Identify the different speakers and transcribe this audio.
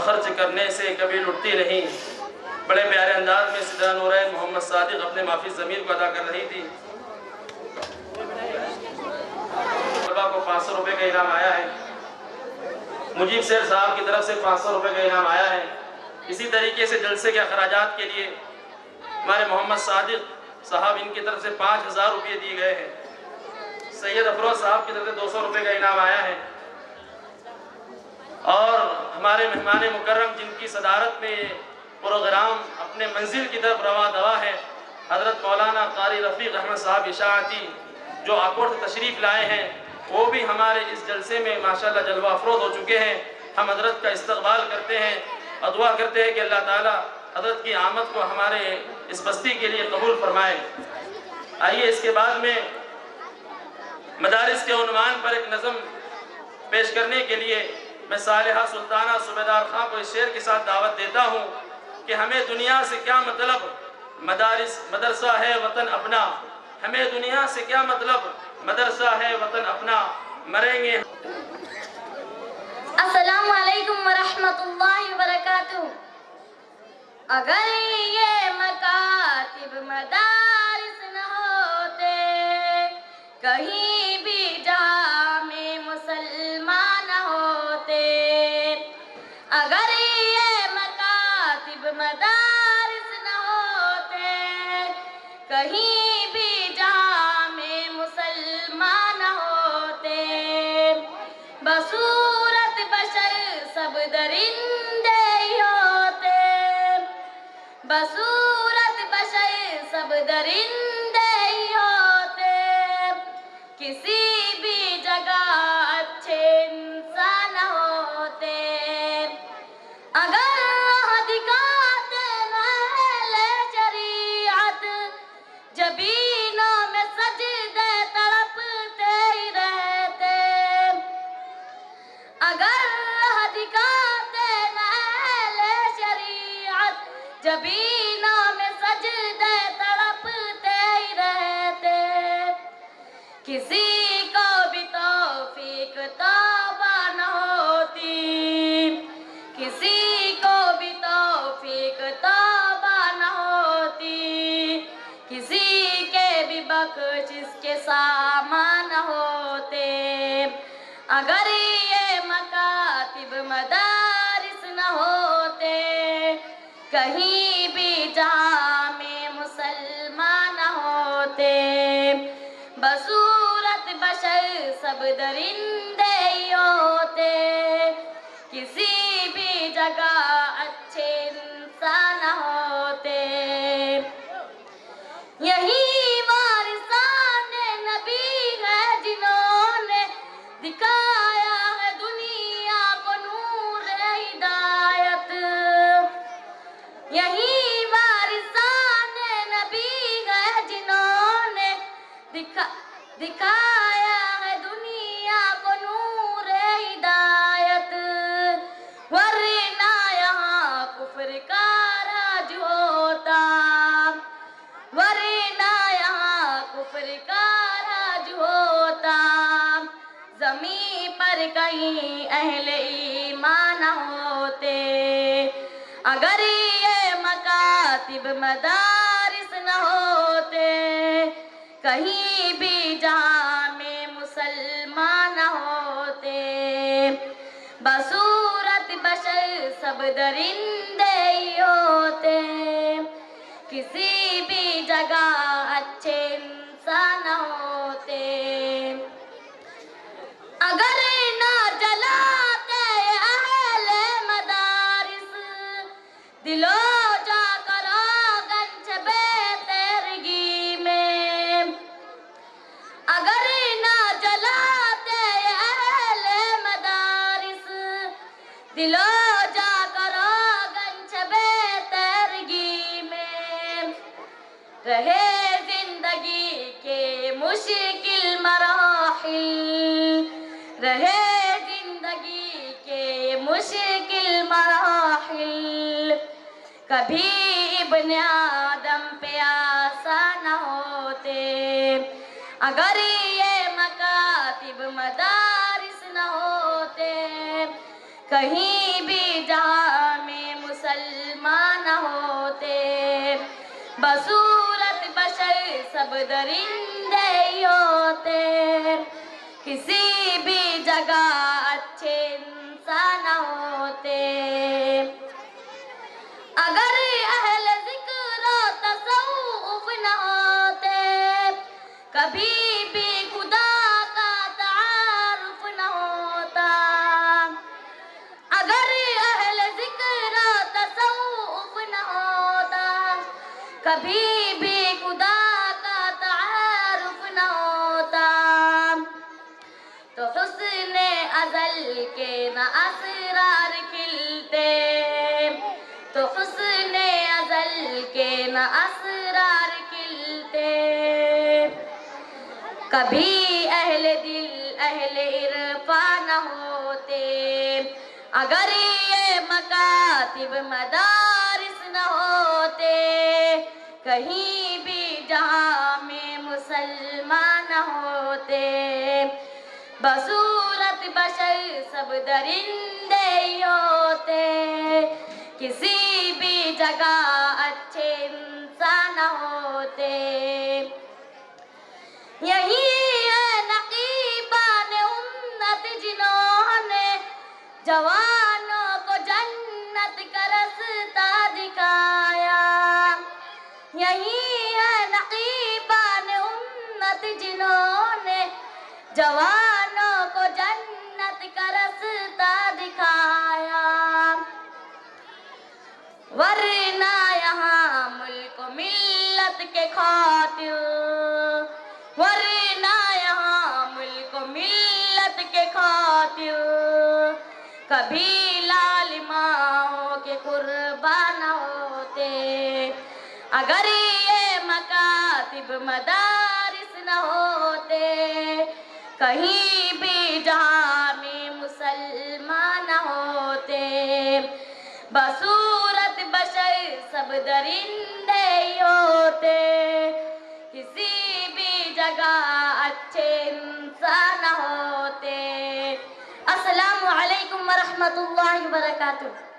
Speaker 1: خرچ کرنے سے کبھی لٹتی نہیں۔ بڑے پیارے انداز میں صدرہ نورین محمد صادق اپنے معافی ضمیر کو ادا کر رہی تھی۔ طلبہ کو 500 روپے کا انعام آیا ہے، مجیب سیر صاحب کی طرف سے 500 روپے کا انعام آیا ہے۔ اسی طریقے سے جلسے کے اخراجات کے لیے ہمارے محمد صادق صاحب ان کی طرف سے 5000 روپے دیے گئے ہیں۔ سید افروز صاحب کی طرف سے 200 روپے کا انعام آیا ہے، اور ہمارے مہمان مکرم جن کی صدارت میں پروگرام اپنے منزل کی طرف رواں دوا ہے، حضرت مولانا قاری رفیق احمد صاحب اشاعتی جو آکوٹ سے تشریف لائے ہیں، وہ بھی ہمارے اس جلسے میں ماشاءاللہ جلوہ افروز ہو چکے ہیں۔ ہم حضرت کا استقبال کرتے ہیں اور دعا کرتے ہیں کہ اللہ تعالیٰ حضرت کی آمد کو ہمارے اس بستی کے لیے قبول فرمائے۔ آئیے اس کے بعد میں مدارس کے عنوان پر ایک نظم پیش کرنے کے لیے میں صالحہ سلطانہ صوبیدار خان کو اس شعر کے ساتھ دعوت دیتا ہوں کہ ہمیں دنیا سے کیا مطلب، مدرسہ ہے وطن اپنا، ہمیں دنیا سے کیا مطلب، مدرسہ ہے وطن اپنا، مریں گے۔
Speaker 2: السلام علیکم ورحمۃ اللہ وبرکاتہ۔ اگر یہ مکاتب مدارس نہ ہوتے، کہیں بھی جہاں میں مسلمان نہ ہوتے، اگر یہ مکاتب مدارس نہ ہوتے، کہیں بھی جہاں میں مسلمان نہ ہوتے، بصورت بشر سب درندے ہی ہوتے، بصورت بشر سب درندے ہی ہوتے، کسی بھی جگہ اچھے انسان ہوتے، اگر راہ دکھاتے اہل شریعت، جبینوں میں سجدے تڑپتے ہی رہتے، اگر راہ دکھاتے اہل شریعت، جبینوں میں سجدے تڑپتے ہی رہتے، کسی کو بھی توفیق توبہ نہ ہوتی، کسی کو بھی توفیق توبہ نہ ہوتی، کسی کے بھی بخشش کے سامان نہ ہوتے، اگر یہ مکاتب مدارس نہ ہوتے، کہیں بھی جہاں میں مسلمان نہ ہوتے، بصورت بشر سب درندے ہی ہوتے، کسی بھی جگہ اچھے انسان نہ ہوتے، یہی وارثان نبی ہے جنہوں نے دکھایا ہے دنیا کو نور ہدایت، یہی وارثان نبی ہے جنہوں نے دکھایا ہے دنیا کو نور ہدایت، ورنہ یہاں کفر کا راج ہوتا، ورنہ یہاں کفر کا راج ہوتا، زمین پر کہیں اہل ایمان نہ ہوتے، اگر یہ مکاتب مدارس نہ ہوتے، کہیں بھی جہاں میں مسلمان نہ ہوتے، بصورت بشر سب درندے ہی ہوتے، کسی بھی جگہ اچھے انسان نہ ہوتے، اگر نہ جلاتے اہل مدارس، دلو جا کر آنگن بے تیرگی میں، اگر نہ جلاتے اہل مدارس، دلو جا کر آنگن بے تیرگی میں، رہے زندگی کے مشکل مراحل، رہے زندگی کے مشکل مراحل، کبھی ابن آدم پہ آسان نہ ہوتے، اگر یہ مکاتب مدارس نہ ہوتے، کہیں بھی جہاں سب درندے ہی ہوتے، کسی بھی جگہ اچھے انسان ہوتے۔ اگر اہل ذکر و تصوف نہ ہوتے، کبھی بھی خدا کا تعارف نہ ہوتا۔ اگر اہل ذکر و تصوف نہ ہوتا، کبھی بھی خدا کا تعارف نہ ہوتا۔ تو حسن ازل کے نہ اسرار کھلتے، تو حسن ازل کے نہ اسرار کھلتے۔ کبھی اہل دل اہل عرفان نہ ہوتے، اگر یہ مکاتب مدارس نہ ہوتے، کہیں بھی جہاں میں مسلمان نہ ہوتے۔ بصورت بشر سب درندے ہی ہوتے، کسی بھی جگہ اچھے انسان نہ ہوتے۔ یہی ہے نقیبان امت جنہوں نے جوانوں کو جنت کا رستہ دکھایا۔ یہی ہے نقیبان امت جنہوں نے جوانوں کو جنت کا رستہ دکھایا۔ ورنہ یہاں ملک و ملت کے خاطر، ورنہ یہاں ملک و ملت کے خاطر، کبھی لال ماؤں کے قربان نہ ہوتے۔ اگر یہ مکاتب مدارس نہ ہوتے، کہیں بھی جہاں میں مسلمان نہ ہوتے۔ بصورت بشر سب درندے ہی ہوتے، کسی بھی جگہ اچھے انسان نہ ہوتے۔ السلام علیکم ورحمۃ اللہ وبرکاتہ۔